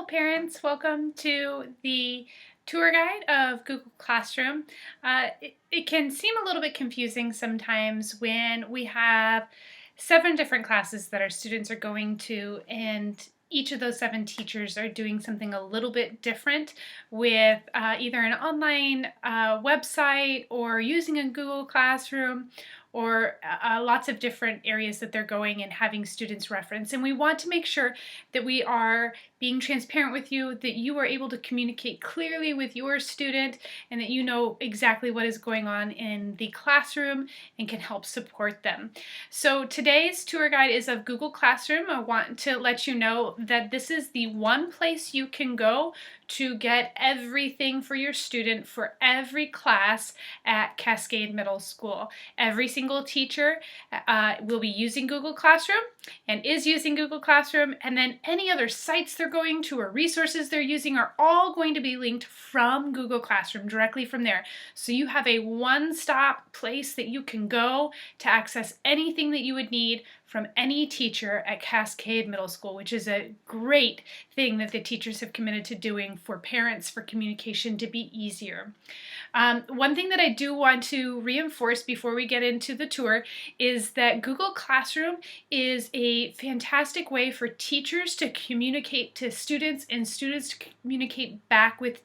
parents, welcome to the tour guide of Google Classroom. It can seem a little bit confusing sometimes when we have 7 different classes that our students are going to, and each of those 7 teachers are doing something a little bit different with either an online website or using a Google Classroom, or lots of different areas that they're going and having students reference. And we want to make sure that we are being transparent with you, that you are able to communicate clearly with your student, and that you know exactly what is going on in the classroom and can help support them. So today's tour guide is of Google Classroom. I want to let you know that this is the one place you can go to get everything for your student for every class at Cascade Middle School. Every single teacher will be using Google Classroom and is using Google Classroom, and then any other sites they're going to or resources they're using are all going to be linked from Google Classroom, directly from there. So you have a one-stop place that you can go to access anything that you would need from any teacher at Cascade Middle School, which is a great thing that the teachers have committed to doing for parents, for communication to be easier. One thing that I do want to reinforce before we get into the tour is that Google Classroom is a fantastic way for teachers to communicate to students and students to communicate back with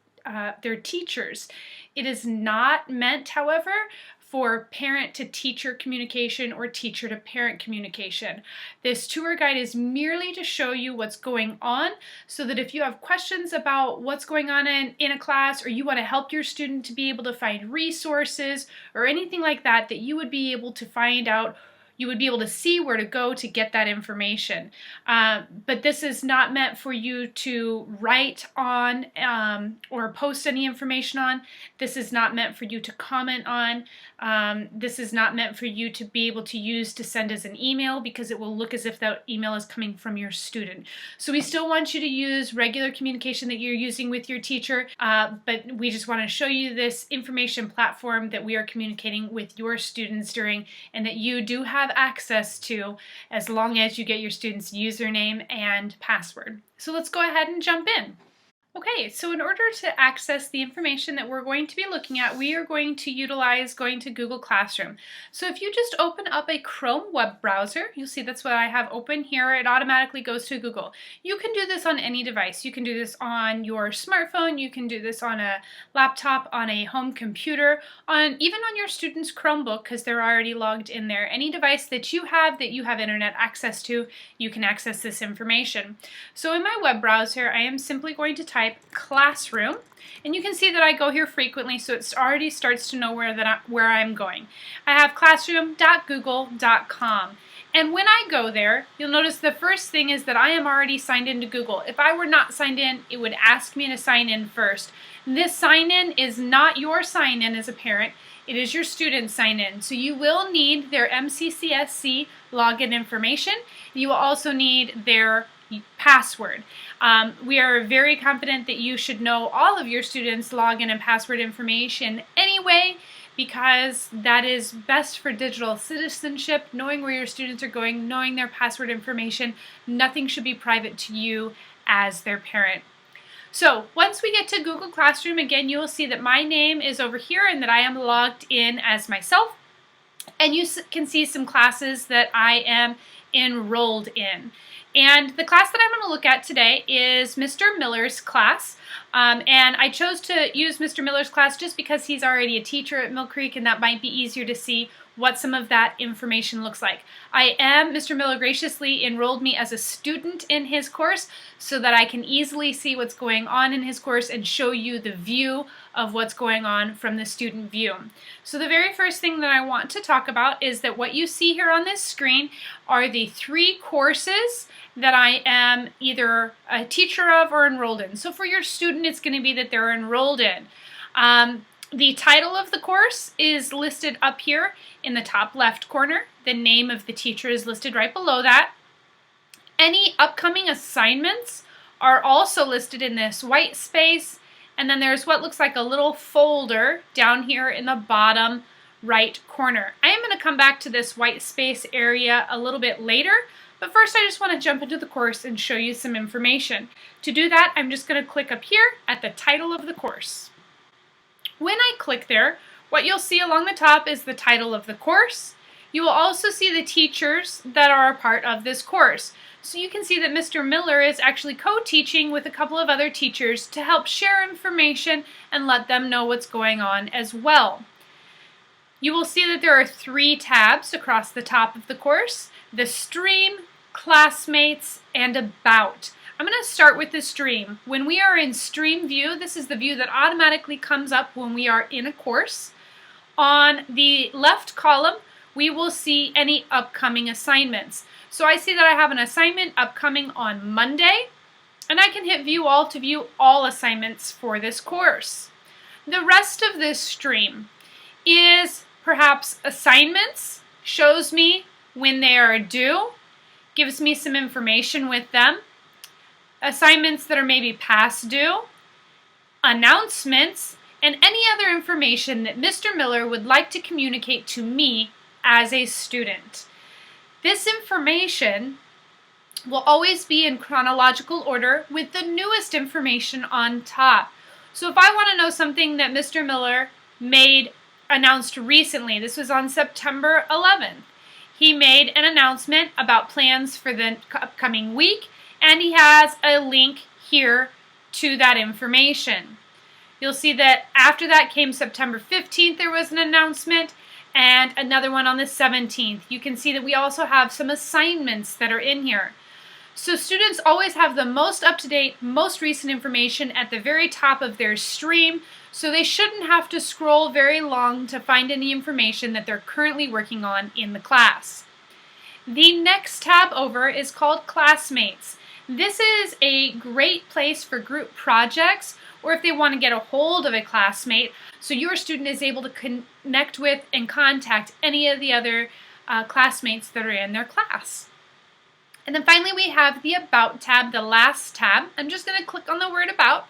their teachers. It is not meant, however, for parent to teacher communication or teacher to parent communication. This tour guide is merely to show you what's going on, so that if you have questions about what's going on in a class, or you want to help your student to be able to find resources or anything like that, that you would be able to find out, you would be able to see where to go to get that information. But this is not meant for you to write on or post any information on. This is not meant for you to comment on. This is not meant for you to be able to use to send as an email, because it will look as if that email is coming from your student. So we still want you to use regular communication that you're using with your teacher, but we just want to show you this information platform that we are communicating with your students during, and that you do have access to, as long as you get your student's username and password. So let's go ahead and jump in. Okay, so in order to access the information that we're going to be looking at, we are going to utilize going to Google Classroom. So if you just open up a Chrome web browser, you'll see that's what I have open here. It automatically goes to Google. You can do this on any device. You can do this on your smartphone, you can do this on a laptop, on a home computer, even on your student's Chromebook, because they're already logged in there. Any device that you have internet access to, you can access this information. So in my web browser, I am simply going to type Classroom, and you can see that I go here frequently, so it already starts to know where I'm going. I have classroom.google.com, and when I go there, you'll notice the first thing is that I am already signed into Google. If I were not signed in, it would ask me to sign in first. This sign in is not your sign in as a parent. It is your student's sign in. So you will need their MCCSC login information. You will also need their password. We are very confident that you should know all of your students' login and password information anyway, because that is best for digital citizenship, knowing where your students are going, knowing their password information. Nothing should be private to you as their parent. So once we get to Google Classroom, again, you will see that my name is over here and that I am logged in as myself. And you can see some classes that I am enrolled in. And the class that I'm going to look at today is Mr. Miller's class. And I chose to use Mr. Miller's class just because he's already a teacher at Mill Creek, and that might be easier to see what some of that information looks like. Mr. Miller graciously enrolled me as a student in his course so that I can easily see what's going on in his course and show you the view of what's going on from the student view. So the very first thing that I want to talk about is that what you see here on this screen are the 3 courses that I am either a teacher of or enrolled in. So for your student, it's going to be that they're enrolled in. The title of the course is listed up here in the top left corner. The name of the teacher is listed right below that. Any upcoming assignments are also listed in this white space, and then there's what looks like a little folder down here in the bottom right corner. I am going to come back to this white space area a little bit later, But first I just want to jump into the course and show you some information. To do that, I'm just going to click up here at the title of the course. When I click there, what you'll see along the top is the title of the course. You will also see the teachers that are a part of this course. So you can see that Mr. Miller is actually co-teaching with a couple of other teachers to help share information and let them know what's going on as well. You will see that there are 3 tabs across the top of the course: the Stream, Classmates, and About. I'm going to start with the Stream. When we are in Stream View, this is the view that automatically comes up when we are in a course. On the left column, we will see any upcoming assignments. So I see that I have an assignment upcoming on Monday, and I can hit View All to view all assignments for this course. The rest of this stream is perhaps assignments, shows me when they are due, gives me some information with them, assignments that are maybe past due, announcements, and any other information that Mr. Miller would like to communicate to me as a student. This information will always be in chronological order with the newest information on top. So if I want to know something that Mr. Miller announced recently, this was on September 11th. He made an announcement about plans for the upcoming week, and he has a link here to that information. You'll see that after that came September 15th, there was an announcement, and another one on the 17th. You can see that we also have some assignments that are in here. So students always have the most up-to-date, most recent information at the very top of their stream, so they shouldn't have to scroll very long to find any information that they're currently working on in the class. The next tab over is called Classmates. This is a great place for group projects, or if they want to get a hold of a classmate, so your student is able to connect with and contact any of the other classmates that are in their class. And then finally we have the About tab, the last tab. I'm just going to click on the word About,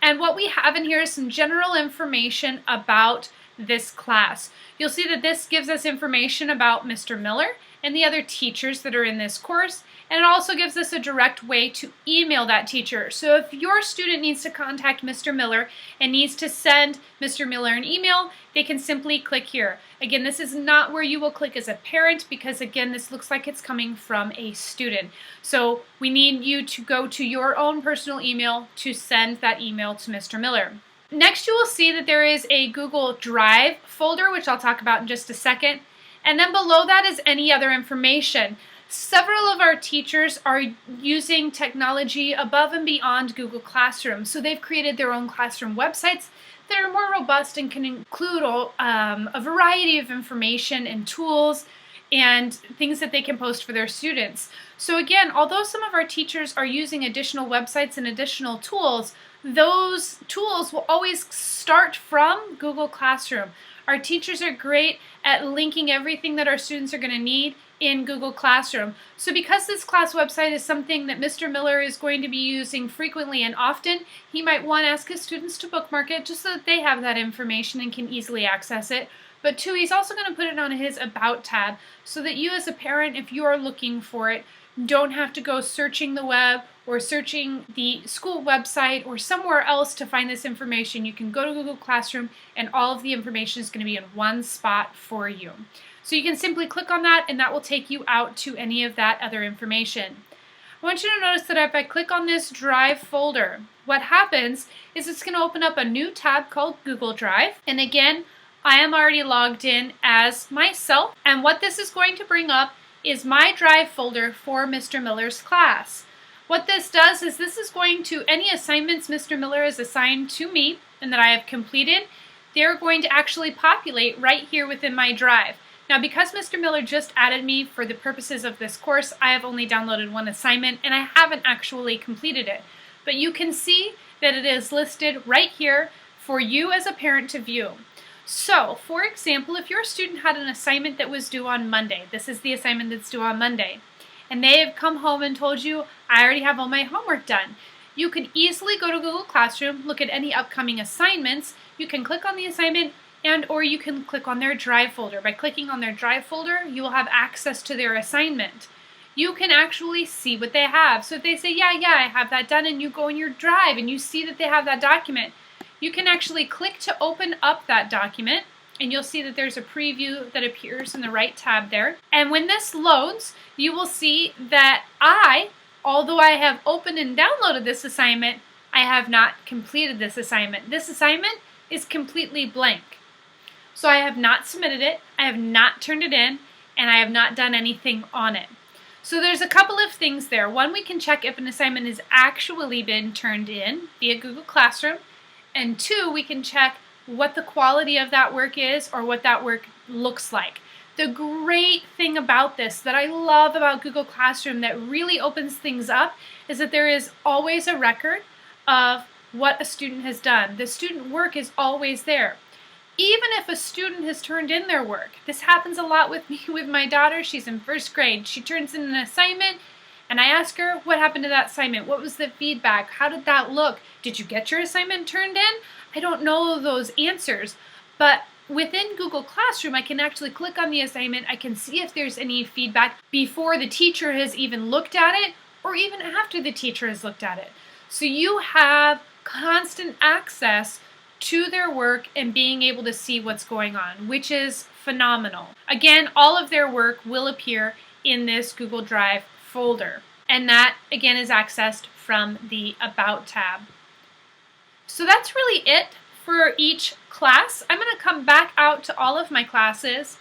and what we have in here is some general information about this class. You'll see that this gives us information about Mr. Miller and the other teachers that are in this course, and it also gives us a direct way to email that teacher. So if your student needs to contact Mr. Miller and needs to send Mr. Miller an email, they can simply click here. Again, this is not where you will click as a parent because, again, this looks like it's coming from a student. So we need you to go to your own personal email to send that email to Mr. Miller. Next, you will see that there is a Google Drive folder, which I'll talk about in just a second. And then below that is any other information. Several of our teachers are using technology above and beyond Google Classroom. So they've created their own classroom websites that are more robust and can include a variety of information and tools and things that they can post for their students. So again, although some of our teachers are using additional websites and additional tools, those tools will always start from Google Classroom. Our teachers are great at linking everything that our students are going to need in Google Classroom. So because this class website is something that Mr. Miller is going to be using frequently and often, he might want to ask his students to bookmark it just so that they have that information and can easily access it. But two, he's also going to put it on his About tab so that you as a parent, if you are looking for it, don't have to go searching the web or searching the school website or somewhere else to find this information. You can go to Google Classroom and all of the information is going to be in one spot for you. So you can simply click on that and that will take you out to any of that other information. I want you to notice that if I click on this Drive folder, what happens is it's going to open up a new tab called Google Drive. And again, I am already logged in as myself. And what this is going to bring up is my Drive folder for Mr. Miller's class. What this does is this is going to, any assignments Mr. Miller has assigned to me and that I have completed, they're going to actually populate right here within my Drive. Now because Mr. Miller just added me for the purposes of this course, I have only downloaded one assignment and I haven't actually completed it. But you can see that it is listed right here for you as a parent to view. So, for example, if your student had an assignment that was due on Monday, this is the assignment that's due on Monday, and they have come home and told you, I already have all my homework done. You could easily go to Google Classroom, look at any upcoming assignments, you can click on the assignment, and or you can click on their Drive folder. By clicking on their Drive folder, you will have access to their assignment. you can actually see what they have. So if they say, yeah, I have that done, and you go in your drive and you see that they have that document, you can actually click to open up that document, and you'll see that there's a preview that appears in the right tab there. And when this loads, you will see that although I have opened and downloaded this assignment, I have not completed this assignment. This assignment is completely blank. So I have not submitted it, I have not turned it in, and I have not done anything on it. So there's a couple of things there. One, we can check if an assignment has actually been turned in via Google Classroom. And two, we can check what the quality of that work is or what that work looks like. The great thing about this that I love about Google Classroom that really opens things up is that there is always a record of what a student has done. The student work is always there. Even if a student has turned in their work. This happens a lot with me with my daughter. She's in first grade. She turns in an assignment and I ask her, what happened to that assignment? What was the feedback? How did that look? Did you get your assignment turned in? I don't know those answers, but within Google Classroom, I can actually click on the assignment. I can see if there's any feedback before the teacher has even looked at it or even after the teacher has looked at it. So you have constant access to their work and being able to see what's going on, which is phenomenal. Again, all of their work will appear in this Google Drive folder, and that again is accessed from the About tab. So that's really it for each class. I'm going to come back out to all of my classes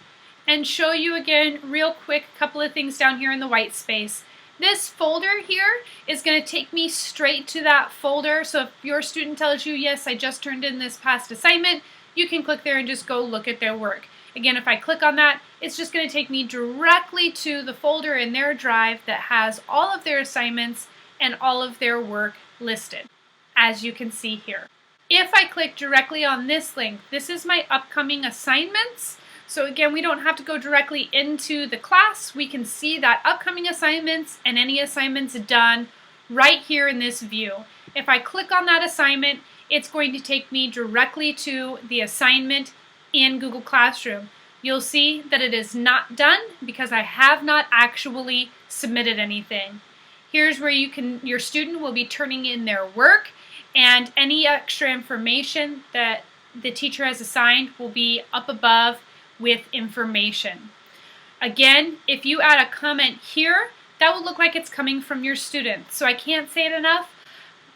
and show you again real quick a couple of things down here in the white space. This folder here is going to take me straight to that folder. So if your student tells you, yes, I just turned in this past assignment, you can click there and just go look at their work. Again, if I click on that, it's just going to take me directly to the folder in their drive that has all of their assignments and all of their work listed, as you can see here. If I click directly on this link, this is my upcoming assignments. So again, we don't have to go directly into the class. We can see that upcoming assignments and any assignments done right here in this view. If I click on that assignment, it's going to take me directly to the assignment in Google Classroom. You'll see that it is not done because I have not actually submitted anything. Here's where your student will be turning in their work, and any extra information that the teacher has assigned will be up above with information. Again, if you add a comment here, that will look like it's coming from your student. So I can't say it enough.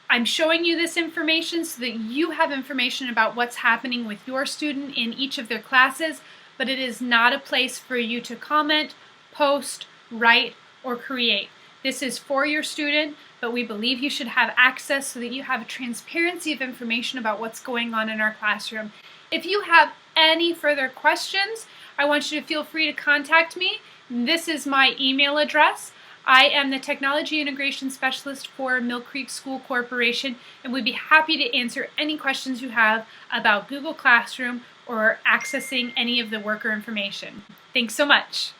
I'm showing you this information so that you have information about what's happening with your student in each of their classes, but it is not a place for you to comment, post, write, or create. This is for your student, but we believe you should have access so that you have a transparency of information about what's going on in our classroom. If you have any further questions, I want you to feel free to contact me. This is my email address. I am the Technology Integration Specialist for Mill Creek School Corporation, and we'd be happy to answer any questions you have about Google Classroom or accessing any of the worker information. Thanks so much.